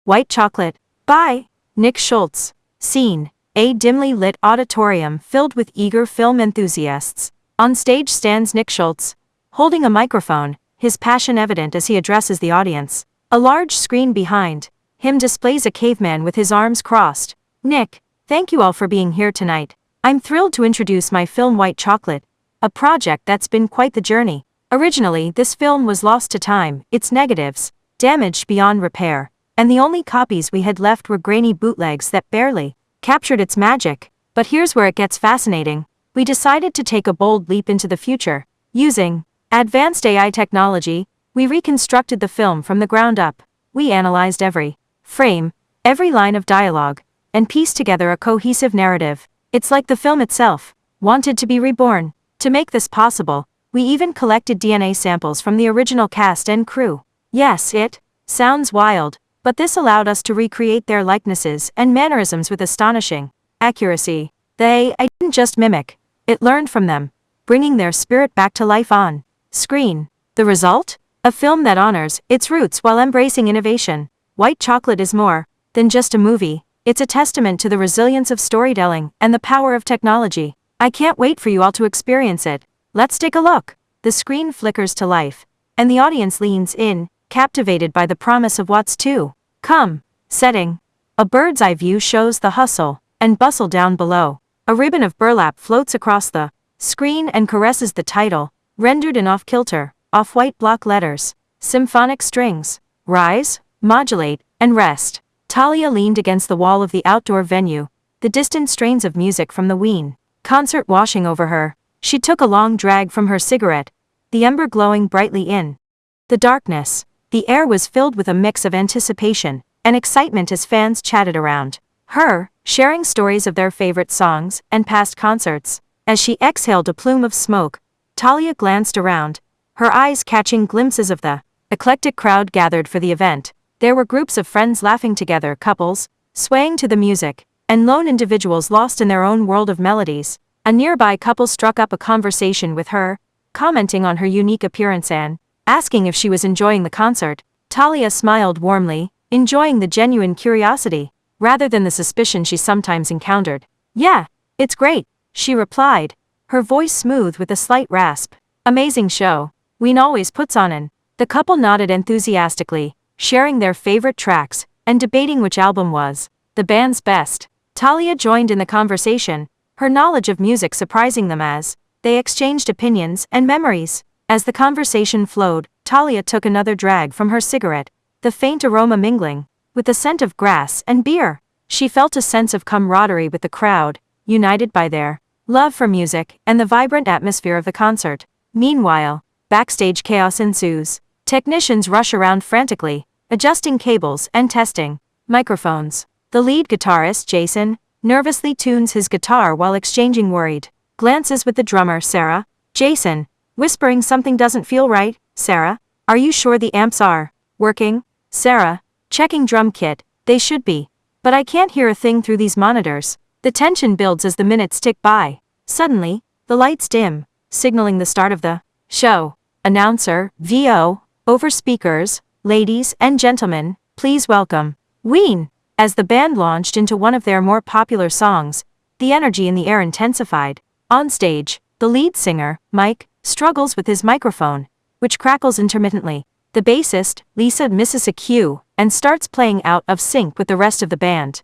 White Chocolate, by Nick Schultz. Scene: a dimly lit auditorium filled with eager film enthusiasts. On stage stands Nick Schultz, holding a microphone, his passion evident as he addresses the audience. A large screen behind him displays a caveman with his arms crossed. Nick, thank you all for being here tonight. I'm thrilled to introduce my film White Chocolate, a project that's been quite the journey. Originally, this film was lost to time, its negatives damaged beyond repair, and the only copies we had left were grainy bootlegs that barely captured its magic. But here's where it gets fascinating. We decided to take a bold leap into the future. Using advanced AI technology, we reconstructed the film from the ground up. We analyzed every frame, every line of dialogue, and pieced together a cohesive narrative. It's like the film itself wanted to be reborn. To make this possible, we even collected DNA samples from the original cast and crew. Yes, it sounds wild, but this allowed us to recreate their likenesses and mannerisms with astonishing accuracy. I didn't just mimic, it learned from them, bringing their spirit back to life on screen. The result? A film that honors its roots while embracing innovation. White Chocolate is more than just a movie, it's a testament to the resilience of storytelling and the power of technology. I can't wait for you all to experience it. Let's take a look. The screen flickers to life, and the audience leans in, captivated by the promise of what's to come. Setting: a bird's eye view shows the hustle and bustle down below. A ribbon of burlap floats across the screen and caresses the title, rendered in off-kilter, off-white block letters. Symphonic strings rise, modulate, and rest. Talia leaned against the wall of the outdoor venue, the distant strains of music from the Wien concert washing over her. She took a long drag from her cigarette, the ember glowing brightly in the darkness. The air was filled with a mix of anticipation and excitement as fans chatted around her, sharing stories of their favorite songs and past concerts. As she exhaled a plume of smoke, Talia glanced around, her eyes catching glimpses of the eclectic crowd gathered for the event. There were groups of friends laughing together, couples swaying to the music, and lone individuals lost in their own world of melodies. A nearby couple struck up a conversation with her, commenting on her unique appearance and asking if she was enjoying the concert. Talia smiled warmly, enjoying the genuine curiosity, rather than the suspicion she sometimes encountered. "Yeah, it's great," she replied, her voice smooth with a slight rasp. "Amazing show. Wien always puts on an." The couple nodded enthusiastically, sharing their favorite tracks, and debating which album was the band's best. Talia joined in the conversation, her knowledge of music surprising them as they exchanged opinions and memories. As the conversation flowed, Talia took another drag from her cigarette, the faint aroma mingling with the scent of grass and beer. She felt a sense of camaraderie with the crowd, united by their love for music and the vibrant atmosphere of the concert. Meanwhile, backstage chaos ensues. Technicians rush around frantically, adjusting cables and testing microphones. The lead guitarist, Jason, nervously tunes his guitar while exchanging worried glances with the drummer, Sarah. Jason, whispering something doesn't feel right. Sarah, are you sure the amps are working? Sarah, checking drum kit, they should be. But I can't hear a thing through these monitors. The tension builds as the minutes tick by. Suddenly, the lights dim, signaling the start of the show. Announcer, VO, over speakers, "Ladies and gentlemen, please welcome Wien." As the band launched into one of their more popular songs, the energy in the air intensified. On stage, the lead singer, Mike, struggles with his microphone, which crackles intermittently. The bassist, Lisa, misses a cue and starts playing out of sync with the rest of the band.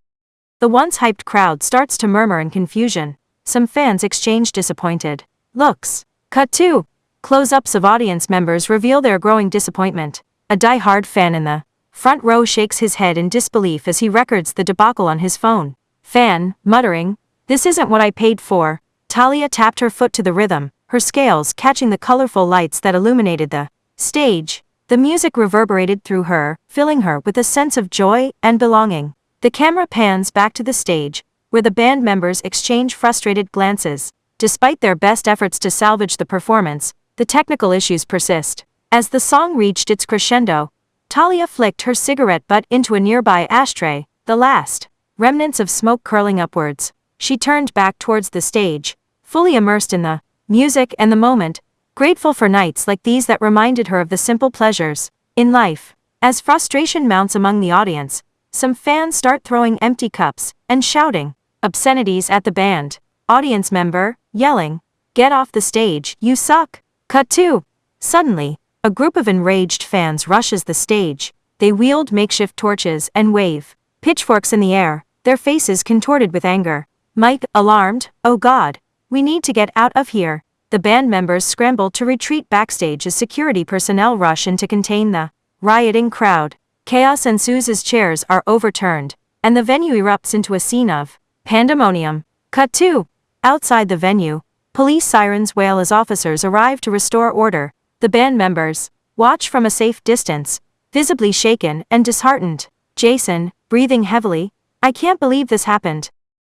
The once hyped crowd starts to murmur in confusion. Some fans exchange disappointed looks. Cut to close-ups of audience members reveal their growing disappointment. A die-hard fan in the front row shakes his head in disbelief as he records the debacle on his phone. Fan, muttering, "This isn't what I paid for." Talia tapped her foot to the rhythm, her scales catching the colorful lights that illuminated the stage. The music reverberated through her, filling her with a sense of joy and belonging. The camera pans back to the stage, where the band members exchange frustrated glances. Despite their best efforts to salvage the performance, the technical issues persist. As the song reached its crescendo, Talia flicked her cigarette butt into a nearby ashtray, the last remnants of smoke curling upwards. She turned back towards the stage, fully immersed in the music and the moment, grateful for nights like these that reminded her of the simple pleasures in life. As frustration mounts among the audience, Some fans start throwing empty cups and shouting obscenities at the band. Audience member, yelling, "Get off the stage, you suck." Cut 2. Suddenly, a group of enraged fans rushes the stage. They wield makeshift torches and wave pitchforks in the air, their faces contorted with anger. Mike, alarmed, "Oh God, we need to get out of here." The band members scramble to retreat backstage as security personnel rush in to contain the rioting crowd. Chaos ensues as chairs are overturned, and the venue erupts into a scene of pandemonium. Cut 2. Outside the venue, police sirens wail as officers arrive to restore order. The band members watch from a safe distance, visibly shaken and disheartened. Jason, breathing heavily, "I can't believe this happened."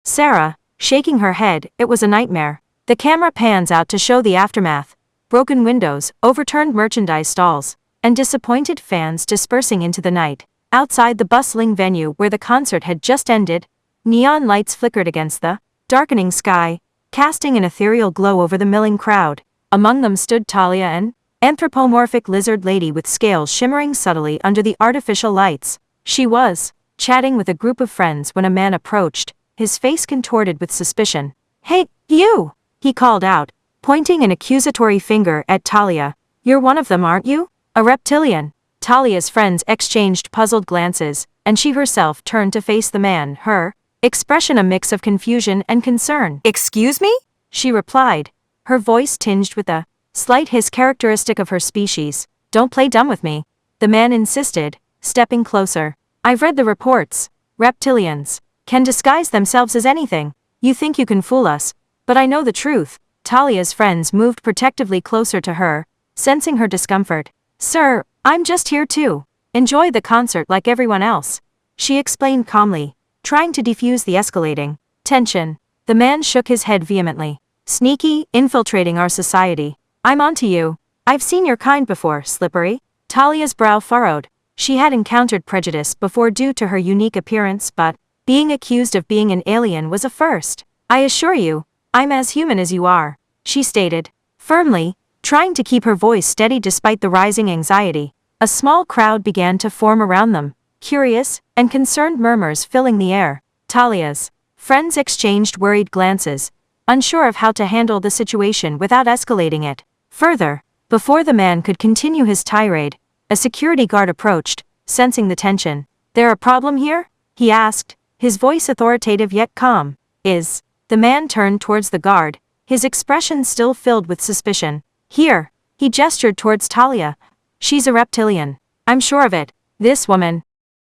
Sarah, shaking her head, "It was a nightmare." The camera pans out to show the aftermath: broken windows, overturned merchandise stalls, and disappointed fans dispersing into the night. Outside the bustling venue where the concert had just ended, neon lights flickered against the darkening sky, casting an ethereal glow over the milling crowd. Among them stood Talia, an anthropomorphic lizard lady with scales shimmering subtly under the artificial lights. She was chatting with a group of friends when a man approached, his face contorted with suspicion. "Hey, you!" he called out, pointing an accusatory finger at Talia. "You're one of them, aren't you? A reptilian." Talia's friends exchanged puzzled glances, and she herself turned to face the man, her expression a mix of confusion and concern. "Excuse me?" she replied, her voice tinged with a slight hiss characteristic of her species. "Don't play dumb with me," the man insisted, stepping closer. "I've read the reports. Reptilians can disguise themselves as anything. You think you can fool us, but I know the truth." Talia's friends moved protectively closer to her, sensing her discomfort. "Sir, I'm just here to enjoy the concert like everyone else," she explained calmly, trying to defuse the escalating tension. The man shook his head vehemently. "Sneaky, infiltrating our society. I'm onto you. I've seen your kind before, Slippery." Talia's brow furrowed. She had encountered prejudice before due to her unique appearance, but being accused of being an alien was a first. "I assure you, I'm as human as you are," she stated, firmly, trying to keep her voice steady despite the rising anxiety. A small crowd began to form around them, curious and concerned murmurs filling the air. Talia's friends exchanged worried glances, unsure of how to handle the situation without escalating it further. Before the man could continue his tirade, a security guard approached, sensing the tension. "There a problem here?" he asked, his voice authoritative yet calm. The man turned towards the guard, his expression still filled with suspicion. "Here," he gestured towards Talia. "She's a reptilian. I'm sure of it. This woman."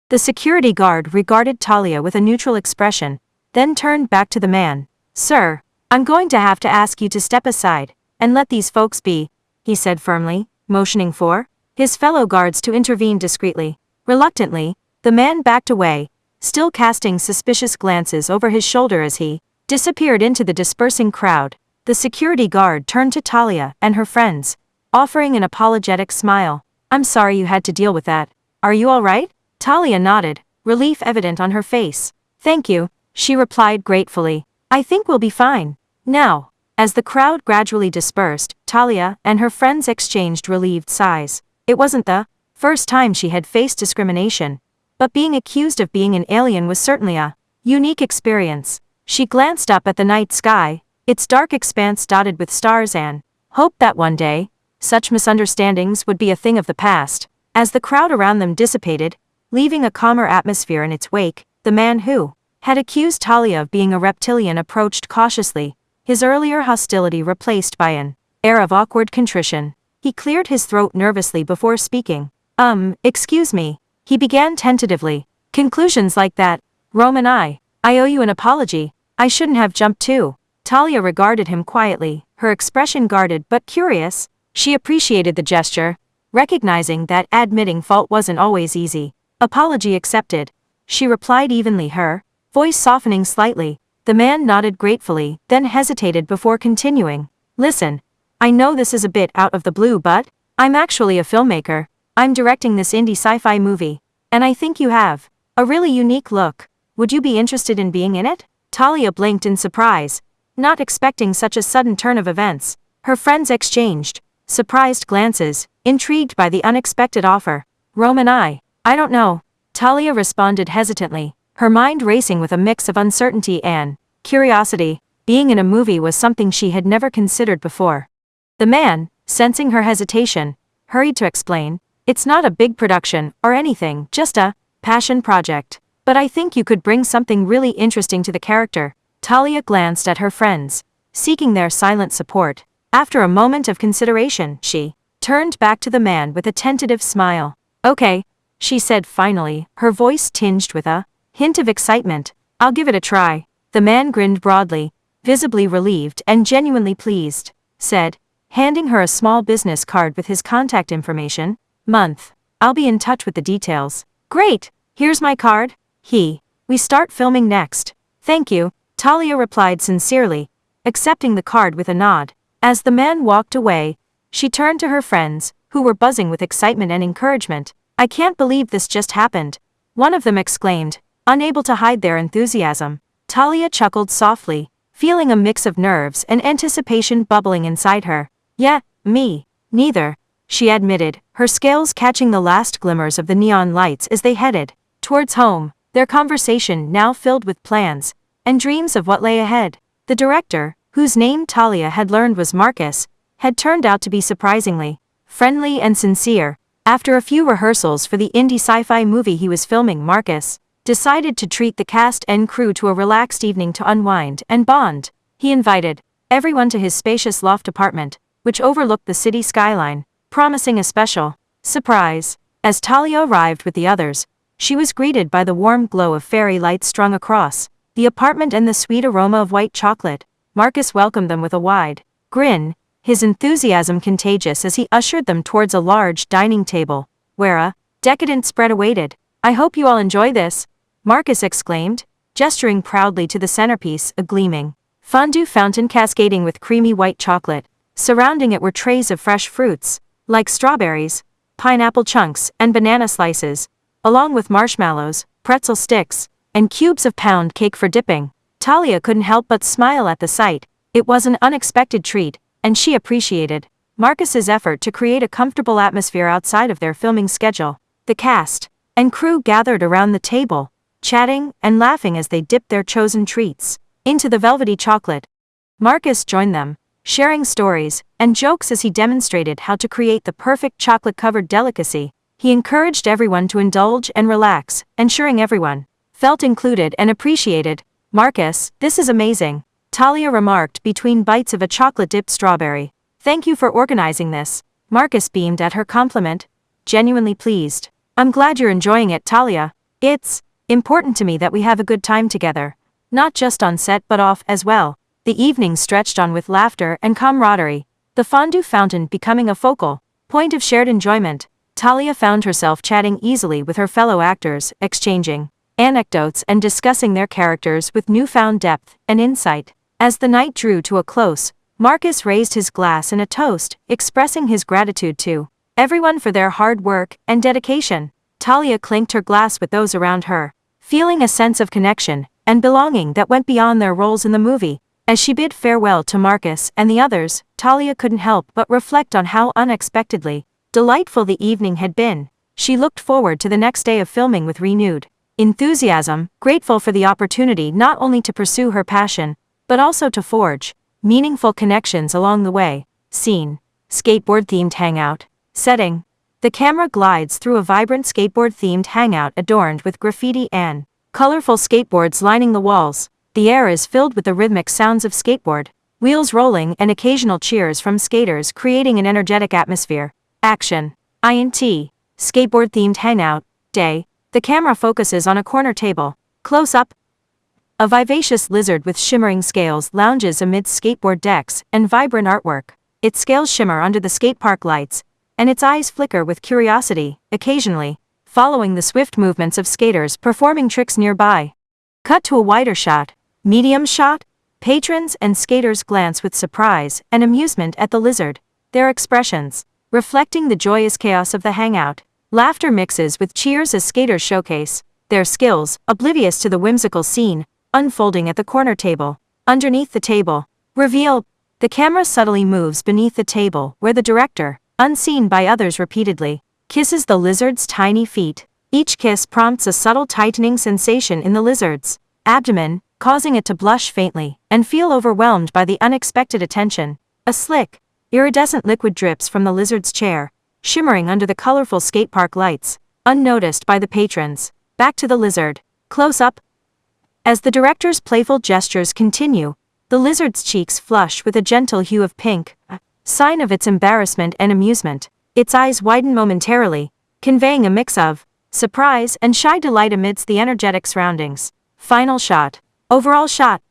The security guard regarded Talia with a neutral expression, then turned back to the man. "Sir, I'm going to have to ask you to step aside and let these folks be," he said firmly, motioning for his fellow guards to intervene discreetly. Reluctantly, the man backed away, still casting suspicious glances over his shoulder as he disappeared into the dispersing crowd. The security guard turned to Talia and her friends, offering an apologetic smile. "I'm sorry you had to deal with that. Are you all right?" Talia nodded, relief evident on her face. "Thank you," she replied gratefully. "I think we'll be fine." Now, as the crowd gradually dispersed, Talia and her friends exchanged relieved sighs. It wasn't the first time she had faced discrimination, but being accused of being an alien was certainly a unique experience. She glanced up at the night sky, its dark expanse dotted with stars, and hoped that one day, such misunderstandings would be a thing of the past. As the crowd around them dissipated, leaving a calmer atmosphere in its wake, the man who had accused Talia of being a reptilian approached cautiously, his earlier hostility replaced by an air of awkward contrition. He cleared his throat nervously before speaking. Excuse me," he began tentatively. "Conclusions like that, Roman, I owe you an apology. I shouldn't have jumped too." Talia regarded him quietly, her expression guarded but curious. She appreciated the gesture, recognizing that admitting fault wasn't always easy. "Apology accepted," she replied evenly, her voice softening slightly. The man nodded gratefully, then hesitated before continuing. "Listen, I know this is a bit out of the blue, but I'm actually a filmmaker. I'm directing this indie sci-fi movie, and I think you have a really unique look. Would you be interested in being in it?" Talia blinked in surprise, not expecting such a sudden turn of events. Her friends exchanged surprised glances, intrigued by the unexpected offer. "Roman, I don't know." Talia responded hesitantly, her mind racing with a mix of uncertainty and curiosity. Being in a movie was something she had never considered before. The man, sensing her hesitation, hurried to explain, "It's not a big production or anything, just a passion project. But I think you could bring something really interesting to the character." Talia glanced at her friends, seeking their silent support. After a moment of consideration, she turned back to the man with a tentative smile. "Okay," she said finally, her voice tinged with a hint of excitement. "I'll give it a try." The man grinned broadly, visibly relieved and genuinely pleased, said, handing her a small business card with his contact information. "Month. I'll be in touch with the details." "Great, here's my card." We start filming next." "Thank you," Talia replied sincerely, accepting the card with a nod. As the man walked away, she turned to her friends, who were buzzing with excitement and encouragement. "I can't believe this just happened," one of them exclaimed, unable to hide their enthusiasm. Talia chuckled softly, feeling a mix of nerves and anticipation bubbling inside her. "Yeah, me neither," she admitted, her scales catching the last glimmers of the neon lights as they headed towards home, their conversation now filled with plans and dreams of what lay ahead. The director, whose name Talia had learned was Marcus, had turned out to be surprisingly friendly and sincere. After a few rehearsals for the indie sci-fi movie he was filming, Marcus decided to treat the cast and crew to a relaxed evening to unwind and bond. He invited everyone to his spacious loft apartment, which overlooked the city skyline, promising a special surprise. As Talia arrived with the others, she was greeted by the warm glow of fairy lights strung across the apartment and the sweet aroma of white chocolate. Marcus welcomed them with a wide grin, his enthusiasm contagious as he ushered them towards a large dining table, where a decadent spread awaited. "I hope you all enjoy this," Marcus exclaimed, gesturing proudly to the centerpiece, a gleaming fondue fountain cascading with creamy white chocolate. Surrounding it were trays of fresh fruits, like strawberries, pineapple chunks, and banana slices, along with marshmallows, pretzel sticks, and cubes of pound cake for dipping. Talia couldn't help but smile at the sight. It was an unexpected treat, and she appreciated Marcus's effort to create a comfortable atmosphere outside of their filming schedule. The cast and crew gathered around the table, chatting and laughing as they dipped their chosen treats into the velvety chocolate. Marcus joined them, sharing stories and jokes as he demonstrated how to create the perfect chocolate-covered delicacy. He encouraged everyone to indulge and relax, ensuring everyone felt included and appreciated. "Marcus, this is amazing," Talia remarked between bites of a chocolate-dipped strawberry. "Thank you for organizing this." Marcus beamed at her compliment, genuinely pleased. "I'm glad you're enjoying it, Talia. It's important to me that we have a good time together, not just on set but off as well." The evening stretched on with laughter and camaraderie, the fondue fountain becoming a focal point of shared enjoyment. Talia found herself chatting easily with her fellow actors, exchanging anecdotes and discussing their characters with newfound depth and insight. As the night drew to a close, Marcus raised his glass in a toast, expressing his gratitude to everyone for their hard work and dedication. Talia clinked her glass with those around her, feeling a sense of connection and belonging that went beyond their roles in the movie. As she bid farewell to Marcus and the others, Talia couldn't help but reflect on how unexpectedly delightful the evening had been. She looked forward to the next day of filming with renewed enthusiasm, grateful for the opportunity not only to pursue her passion, but also to forge meaningful connections along the way. Scene: skateboard-themed hangout. Setting: the camera glides through a vibrant skateboard-themed hangout adorned with graffiti and colorful skateboards lining the walls. The air is filled with the rhythmic sounds of skateboard wheels rolling and occasional cheers from skaters, creating an energetic atmosphere. Action. Skateboard-themed hangout. Day. The camera focuses on a corner table. Close up. A vivacious lizard with shimmering scales lounges amidst skateboard decks and vibrant artwork. Its scales shimmer under the skatepark lights, and its eyes flicker with curiosity, occasionally following the swift movements of skaters performing tricks nearby. Cut to a wider shot. Medium shot. Patrons and skaters glance with surprise and amusement at the lizard, their expressions reflecting the joyous chaos of the hangout. Laughter mixes with cheers as skaters showcase their skills, oblivious to the whimsical scene unfolding at the corner table. Underneath the table. Reveal. The camera subtly moves beneath the table where the director, unseen by others repeatedly, kisses the lizard's tiny feet. Each kiss prompts a subtle tightening sensation in the lizard's abdomen, causing it to blush faintly and feel overwhelmed by the unexpected attention. A slick, iridescent liquid drips from the lizard's chair, shimmering under the colorful skatepark lights, unnoticed by the patrons. Back to the lizard. Close up. As the director's playful gestures continue, the lizard's cheeks flush with a gentle hue of pink, a sign of its embarrassment and amusement. Its eyes widen momentarily, conveying a mix of surprise and shy delight amidst the energetic surroundings. Final shot. Overall shot.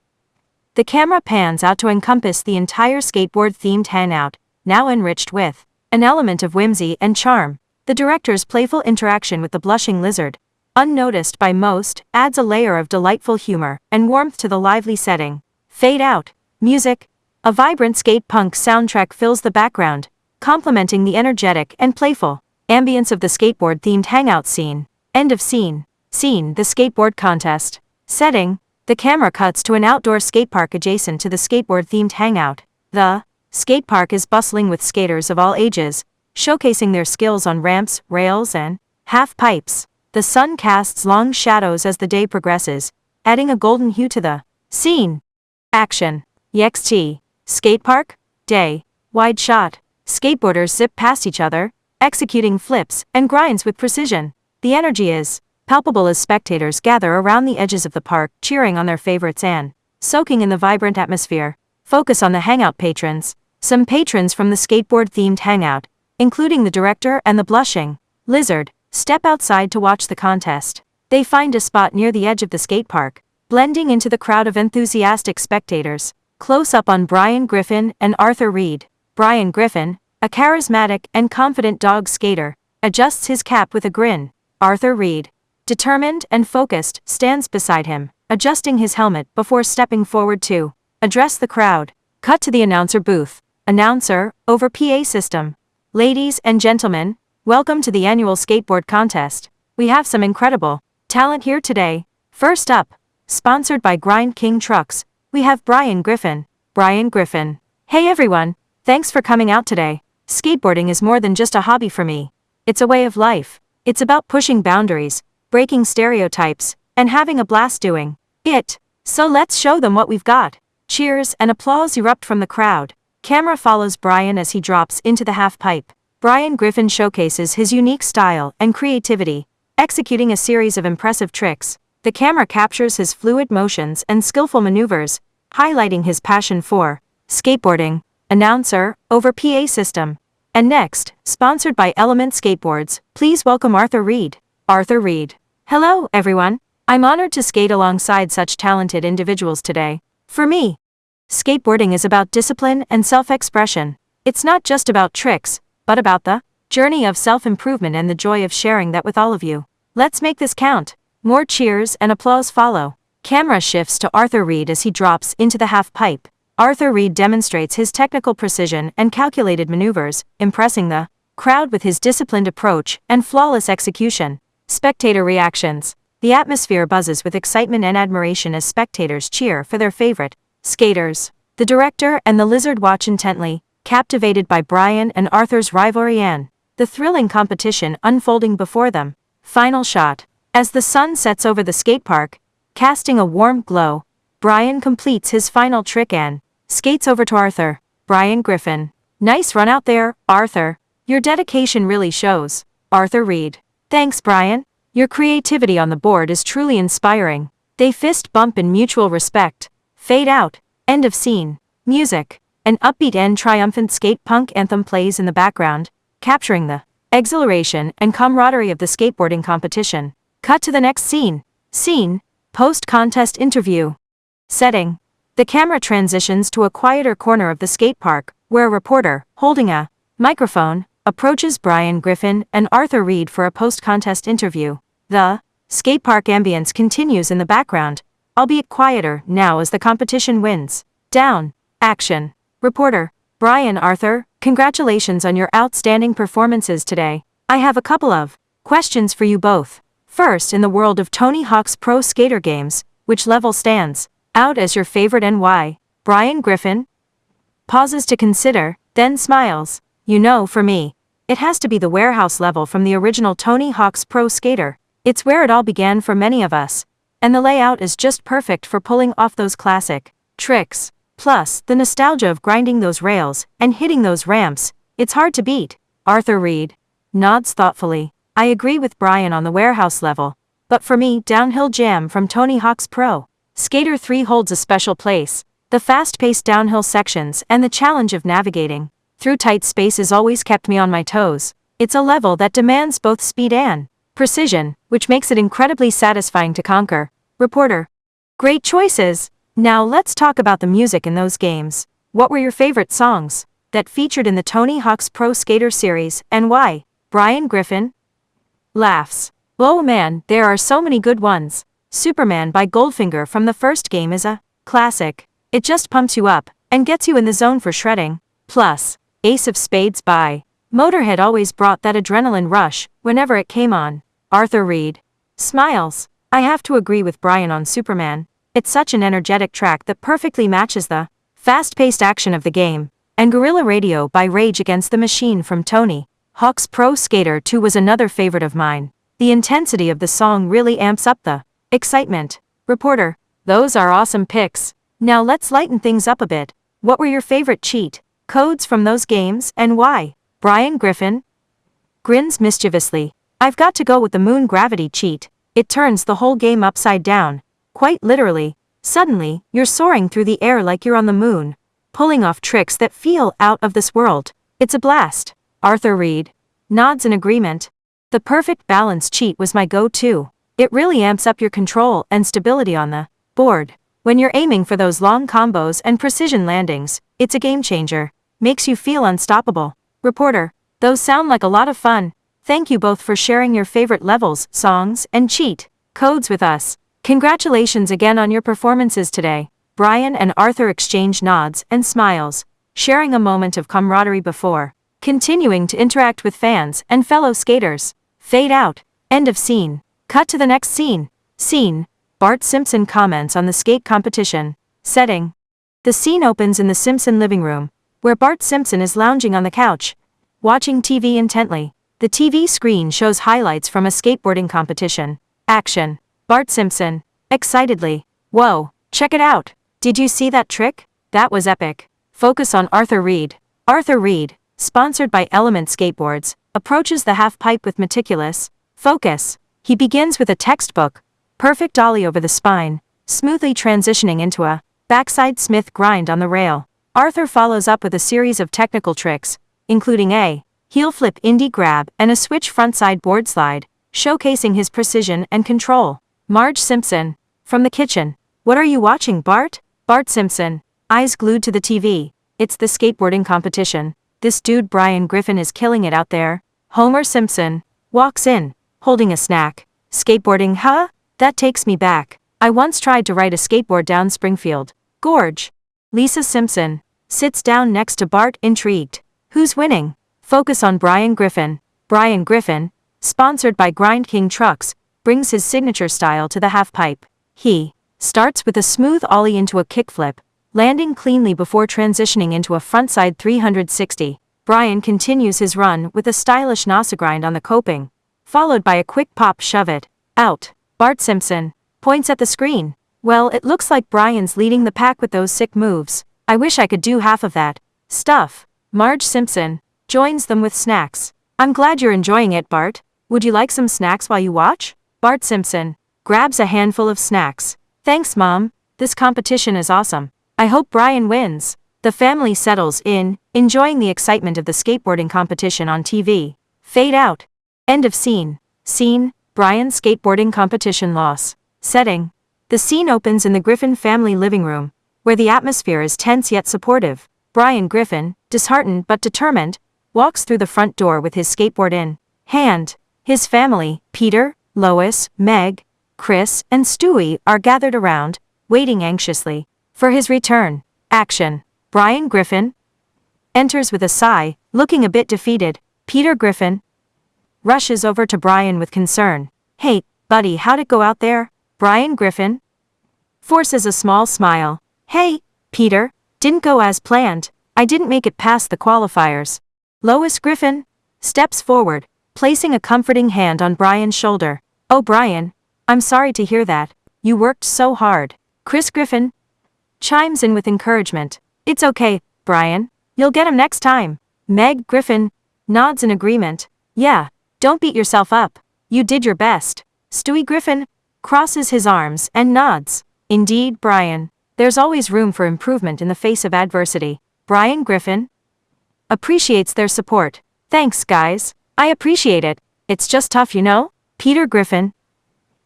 The camera pans out to encompass the entire skateboard-themed hangout, now enriched with an element of whimsy and charm. The director's playful interaction with the blushing lizard, unnoticed by most, adds a layer of delightful humor and warmth to the lively setting. Fade out. Music. A vibrant skate punk soundtrack fills the background, complementing the energetic and playful ambience of the skateboard-themed hangout scene. End of scene. Scene. The skateboard contest. Setting. The camera cuts to an outdoor skatepark adjacent to the skateboard-themed hangout. The skatepark is bustling with skaters of all ages, showcasing their skills on ramps, rails, and half-pipes. The sun casts long shadows as the day progresses, adding a golden hue to the scene. Action. EXT. Skatepark. Day. Wide shot. Skateboarders zip past each other, executing flips and grinds with precision. The energy is palpable as spectators gather around the edges of the park, cheering on their favorites and soaking in the vibrant atmosphere. Focus on the hangout patrons. Some patrons from the skateboard-themed hangout, including the director and the blushing lizard, step outside to watch the contest. They find a spot near the edge of the skatepark, blending into the crowd of enthusiastic spectators. Close up on Brian Griffin and Arthur Reed. Brian Griffin, a charismatic and confident dog skater, adjusts his cap with a grin. Arthur Reed, determined and focused, stands beside him, adjusting his helmet before stepping forward to address the crowd. Cut to the announcer booth. Announcer, over PA system. Ladies and gentlemen, welcome to the annual skateboard contest. We have some incredible talent here today. First up, sponsored by Grind King Trucks, we have Brian Griffin. Brian Griffin. Hey everyone, thanks for coming out today. Skateboarding is more than just a hobby for me. It's a way of life. It's about pushing boundaries, breaking stereotypes, and having a blast doing it. So let's show them what we've got. Cheers and applause erupt from the crowd. Camera follows Brian as he drops into the half-pipe. Brian Griffin showcases his unique style and creativity, executing a series of impressive tricks. The camera captures his fluid motions and skillful maneuvers, highlighting his passion for skateboarding. Announcer, over PA system. And next, sponsored by Element Skateboards, please welcome Arthur Reed. Arthur Reed. Hello, everyone. I'm honored to skate alongside such talented individuals today. For me, skateboarding is about discipline and self-expression. It's not just about tricks, but about the journey of self-improvement and the joy of sharing that with all of you. Let's make this count. More cheers and applause follow. Camera shifts to Arthur Reed as he drops into the half-pipe. Arthur Reed demonstrates his technical precision and calculated maneuvers, impressing the crowd with his disciplined approach and flawless execution. Spectator reactions. The atmosphere buzzes with excitement and admiration as spectators cheer for their favorite skaters. The director and the lizard watch intently, captivated by Brian and Arthur's rivalry and the thrilling competition unfolding before them. Final shot. As the sun sets over the skatepark, casting a warm glow, Brian completes his final trick and skates over to Arthur. Brian Griffin. Nice run out there, Arthur. Your dedication really shows. Arthur Reed. Thanks, Brian. Your creativity on the board is truly inspiring. They fist bump in mutual respect. Fade out. End of scene. Music. An upbeat and triumphant skate punk anthem plays in the background, capturing the exhilaration and camaraderie of the skateboarding competition. Cut to the next scene. Scene. Post-contest interview. Setting. The camera transitions to a quieter corner of the skatepark, where a reporter, holding a microphone, approaches Brian Griffin and Arthur Reed for a post-contest interview. The skatepark ambience continues in the background, albeit quieter now as the competition winds down. Action. Reporter. Brian, Arthur, congratulations on your outstanding performances today. I have a couple of questions for you both. First, in the world of Tony Hawk's Pro Skater games, which level stands out as your favorite and why? Brian Griffin pauses to consider, then smiles. You know, for me, it has to be the warehouse level from the original Tony Hawk's Pro Skater. It's where it all began for many of us. And the layout is just perfect for pulling off those classic tricks. Plus, the nostalgia of grinding those rails and hitting those ramps, it's hard to beat. Arthur Reed nods thoughtfully. I agree with Brian on the warehouse level. But for me, Downhill Jam from Tony Hawk's Pro Skater 3 holds a special place. The fast-paced downhill sections and the challenge of navigating through tight spaces always kept me on my toes. It's a level that demands both speed and precision, which makes it incredibly satisfying to conquer. Reporter. Great choices! Now let's talk about the music in those games. What were your favorite songs that featured in the Tony Hawk's Pro Skater series, and why? Brian Griffin laughs. Oh man, there are so many good ones. Superman by Goldfinger from the first game is a classic. It just pumps you up and gets you in the zone for shredding. Plus, Ace of Spades by Motorhead always brought that adrenaline rush whenever it came on. Arthur Reed smiles. I have to agree with Brian on Superman. It's such an energetic track that perfectly matches the fast-paced action of the game. And Guerrilla Radio by Rage Against the Machine from Tony Hawk's Pro Skater 2 was another favorite of mine. The intensity of the song really amps up the excitement. Reporter. Those are awesome picks. Now let's lighten things up a bit. What were your favorite cheat codes from those games, and why? Brian Griffin grins mischievously. I've got to go with the moon gravity cheat. It turns the whole game upside down. Quite literally. Suddenly, you're soaring through the air like you're on the moon, pulling off tricks that feel out of this world. It's a blast. Arthur Reed nods in agreement. The perfect balance cheat was my go-to. It really amps up your control and stability on the board. When you're aiming for those long combos and precision landings, it's a game changer. Makes you feel unstoppable. Reporter. Those sound like a lot of fun. Thank you both for sharing your favorite levels, songs, and cheat codes with us. Congratulations again on your performances today. Brian and Arthur exchange nods and smiles, sharing a moment of camaraderie before continuing to interact with fans and fellow skaters. Fade out. End of scene. Cut to the next scene. Scene. Bart Simpson comments on the skate competition. Setting. The scene opens in the Simpson living room, where Bart Simpson is lounging on the couch, watching TV intently. The TV screen shows highlights from a skateboarding competition. Action. Bart Simpson. Excitedly. Whoa, check it out. Did you see that trick? That was epic. Focus on Arthur Reed. Arthur Reed, sponsored by Element Skateboards, approaches the half-pipe with meticulous focus. He begins with a textbook, perfect ollie over the spine, smoothly transitioning into a backside Smith grind on the rail. Arthur follows up with a series of technical tricks, including a heel flip indie grab and a switch frontside board slide, showcasing his precision and control. Marge Simpson, from the kitchen. What are you watching, Bart? Bart Simpson, eyes glued to the TV. It's the skateboarding competition. This dude Brian Griffin is killing it out there. Homer Simpson walks in, holding a snack. Skateboarding, huh? That takes me back. I once tried to ride a skateboard down Springfield Gorge. Lisa Simpson sits down next to Bart, intrigued. Who's winning? Focus on Brian Griffin. Brian Griffin, sponsored by Grind King Trucks, brings his signature style to the halfpipe. He starts with a smooth ollie into a kickflip, landing cleanly before transitioning into a frontside 360. Brian continues his run with a stylish Nasa grind on the coping, followed by a quick pop shove it out. Bart Simpson points at the screen. Well, it looks like Brian's leading the pack with those sick moves. I wish I could do half of that stuff. Marge Simpson joins them with snacks. I'm glad you're enjoying it, Bart. Would you like some snacks while you watch? Bart Simpson grabs a handful of snacks. Thanks, Mom. This competition is awesome. I hope Brian wins. The family settles in, enjoying the excitement of the skateboarding competition on TV. Fade out. End of scene. Scene. Brian's skateboarding competition loss. Setting. The scene opens in the Griffin family living room, where the atmosphere is tense yet supportive. Brian Griffin, disheartened but determined, walks through the front door with his skateboard in hand. His family, Peter, Lois, Meg, Chris, and Stewie, are gathered around, waiting anxiously for his return. Action. Brian Griffin enters with a sigh, looking a bit defeated. Peter Griffin rushes over to Brian with concern. Hey, buddy, how'd it go out there? Brian Griffin forces a small smile. Hey, Peter, didn't go as planned. I didn't make it past the qualifiers. Lois Griffin steps forward, placing a comforting hand on Brian's shoulder. Oh Brian, I'm sorry to hear that. You worked so hard. Chris Griffin chimes in with encouragement. It's okay, Brian. You'll get him next time. Meg Griffin nods in agreement. Yeah, don't beat yourself up. You did your best. Stewie Griffin crosses his arms and nods. Indeed, Brian. There's always room for improvement in the face of adversity. Brian Griffin appreciates their support. Thanks, guys. I appreciate it. It's just tough, you know? Peter Griffin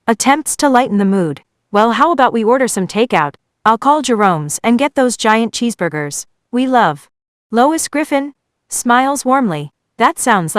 attempts to lighten the mood. Well, how about we order some takeout? I'll call Jerome's and get those giant cheeseburgers we love. Lois Griffin smiles warmly. That sounds like